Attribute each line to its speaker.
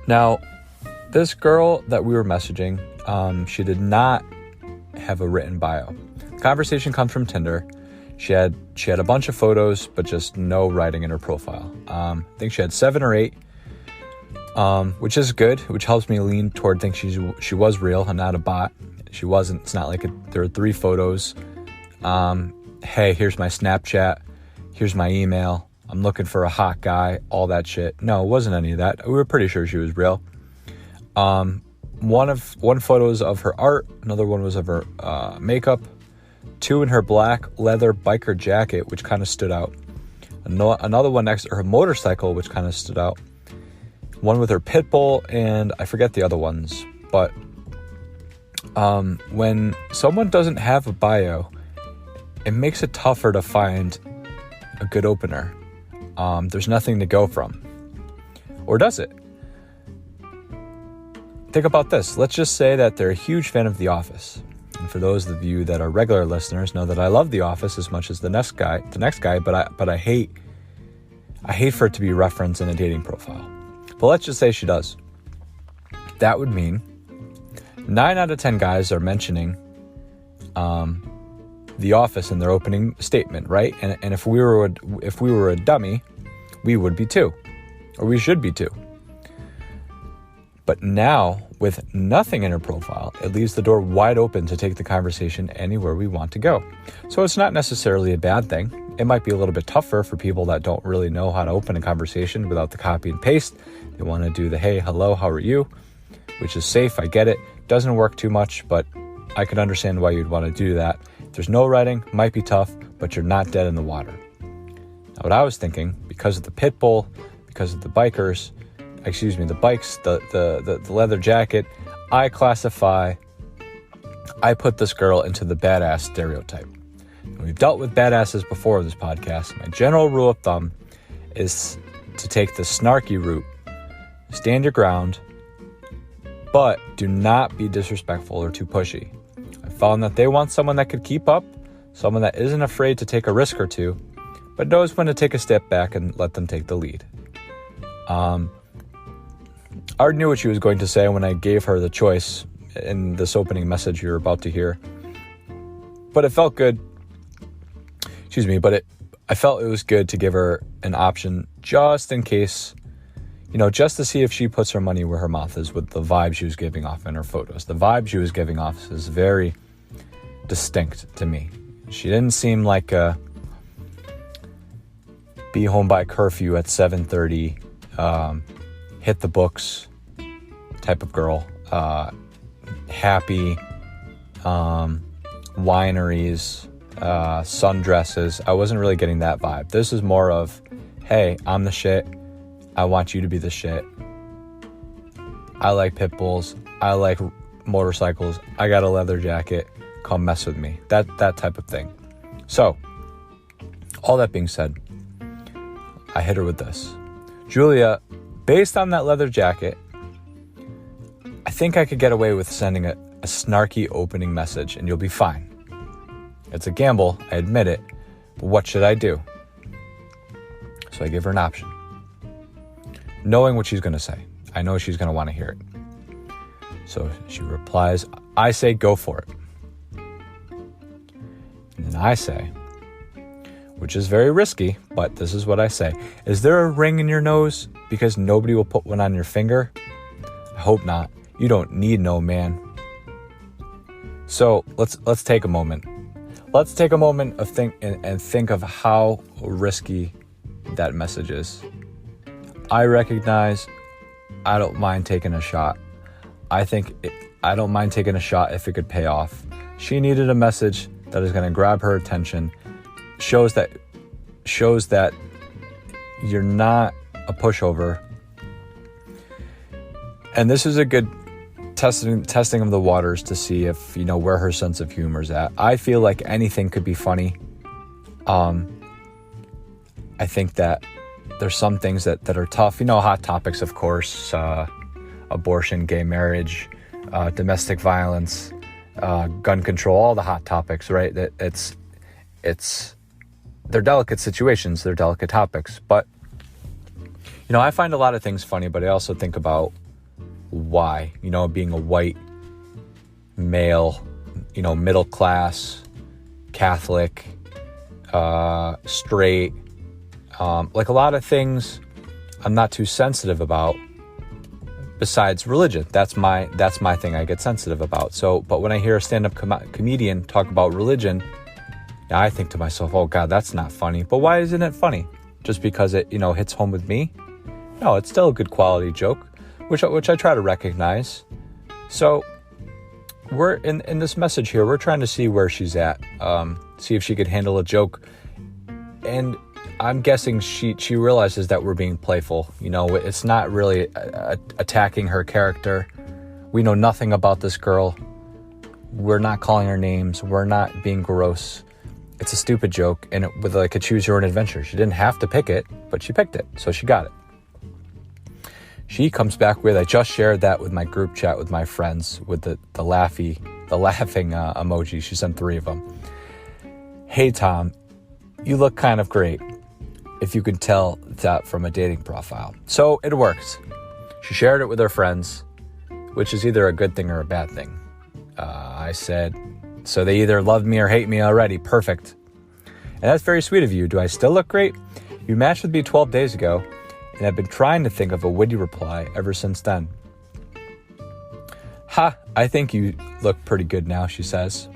Speaker 1: Now, this girl that we were messaging, she did not have a written bio. The conversation comes from Tinder. She had a bunch of photos, but just no writing in her profile. I think she had 7 or 8, which is good, which helps me lean toward thinking she was real and not a bot. She wasn't. It's not like there were 3 photos. Hey, here's my Snapchat. Here's my email. I'm looking for a hot guy, all that shit. No, it wasn't any of that. We were pretty sure she was real. One photo was of her art. Another one was of her makeup. 2 in her black leather biker jacket, which kind of stood out. Another one next to her motorcycle, which kind of stood out. One with her pit bull, and I forget the other ones. But when someone doesn't have a bio, it makes it tougher to find a good opener. There's nothing to go from. Or does it? Think about this. Let's just say that they're a huge fan of The Office. And for those of you that are regular listeners know that I love The Office as much as the next guy, but I hate for it to be referenced in a dating profile. But let's just say she does. That would mean 9 out of 10 guys are mentioning The Office in their opening statement, right? And if we were a dummy, we would be too, or we should be too. But now, with nothing in her profile, it leaves the door wide open to take the conversation anywhere we want to go. So it's not necessarily a bad thing. It might be a little bit tougher for people that don't really know how to open a conversation without the copy and paste. They want to do the, hey, hello, how are you? Which is safe, I get it. Doesn't work too much, but I could understand why you'd want to do that. If there's no writing, might be tough, but you're not dead in the water. Now, what I was thinking, because of the pit bull, because of the bikes, the leather jacket, I put this girl into the badass stereotype. And we've dealt with badasses before in this podcast. My general rule of thumb is to take the snarky route. Stand your ground, but do not be disrespectful or too pushy. I found that they want someone that could keep up, someone that isn't afraid to take a risk or two, but knows when to take a step back and let them take the lead. I already knew what she was going to say when I gave her the choice in this opening message you're about to hear. But it felt good. I felt it was good to give her an option just in case, just to see if she puts her money where her mouth is with the vibe she was giving off in her photos. The vibe she was giving off is very distinct to me. She didn't seem like a be home by curfew at 7:30, hit the books type of girl. Happy, wineries, sundresses. I wasn't really getting that vibe. This is more of, hey, I'm the shit. I want you to be the shit. I like pit bulls. I like motorcycles. I got a leather jacket. Come mess with me. That type of thing. So, all that being said, I hit her with this. Julia, based on that leather jacket, I think I could get away with sending a snarky opening message and you'll be fine. It's a gamble, I admit it, but what should I do? So I give her an option. Knowing what she's going to say. I know she's going to want to hear it. So she replies, I say go for it. And then I say, which is very risky, but this is what I say. Is there a ring in your nose because nobody will put one on your finger? I hope not. You don't need no man. So let's take a moment. Let's take a moment of think of how risky that message is. I recognize I don't mind taking a shot. I don't mind taking a shot if it could pay off. She needed a message that is going to grab her attention, shows that you're not a pushover. And this is a good testing of the waters to see if, where her sense of humor is at. I feel like anything could be funny. I think that there's some things that are tough. Hot topics, of course, abortion, gay marriage, domestic violence, gun control, all the hot topics, right? That they're delicate situations, they're delicate topics. But, I find a lot of things funny, but I also think about why, being a white male, middle class, Catholic, straight, like a lot of things I'm not too sensitive about besides religion. That's my thing I get sensitive about. So, but when I hear a stand-up comedian talk about religion, I think to myself, oh God, that's not funny. But why isn't it funny? Just because it, hits home with me? No, it's still a good quality joke, which I try to recognize. So we're in this message here, we're trying to see where she's at, see if she could handle a joke. And I'm guessing she realizes that we're being playful. It's not really attacking her character. We know nothing about this girl. We're not calling her names. We're not being gross. It's a stupid joke, and with like a choose your own adventure. She didn't have to pick it, but she picked it, so she got it. She comes back with, I just shared that with my group chat with my friends with the laughing emoji. She sent 3 of them. Hey Tom, you look kind of great, if you can tell that from a dating profile. So it works. She shared it with her friends, which is either a good thing or a bad thing. I said, so they either love me or hate me already. Perfect. And that's very sweet of you. Do I still look great? You matched with me 12 days ago, and I've been trying to think of a witty reply ever since then. Ha, I think you look pretty good now, she says.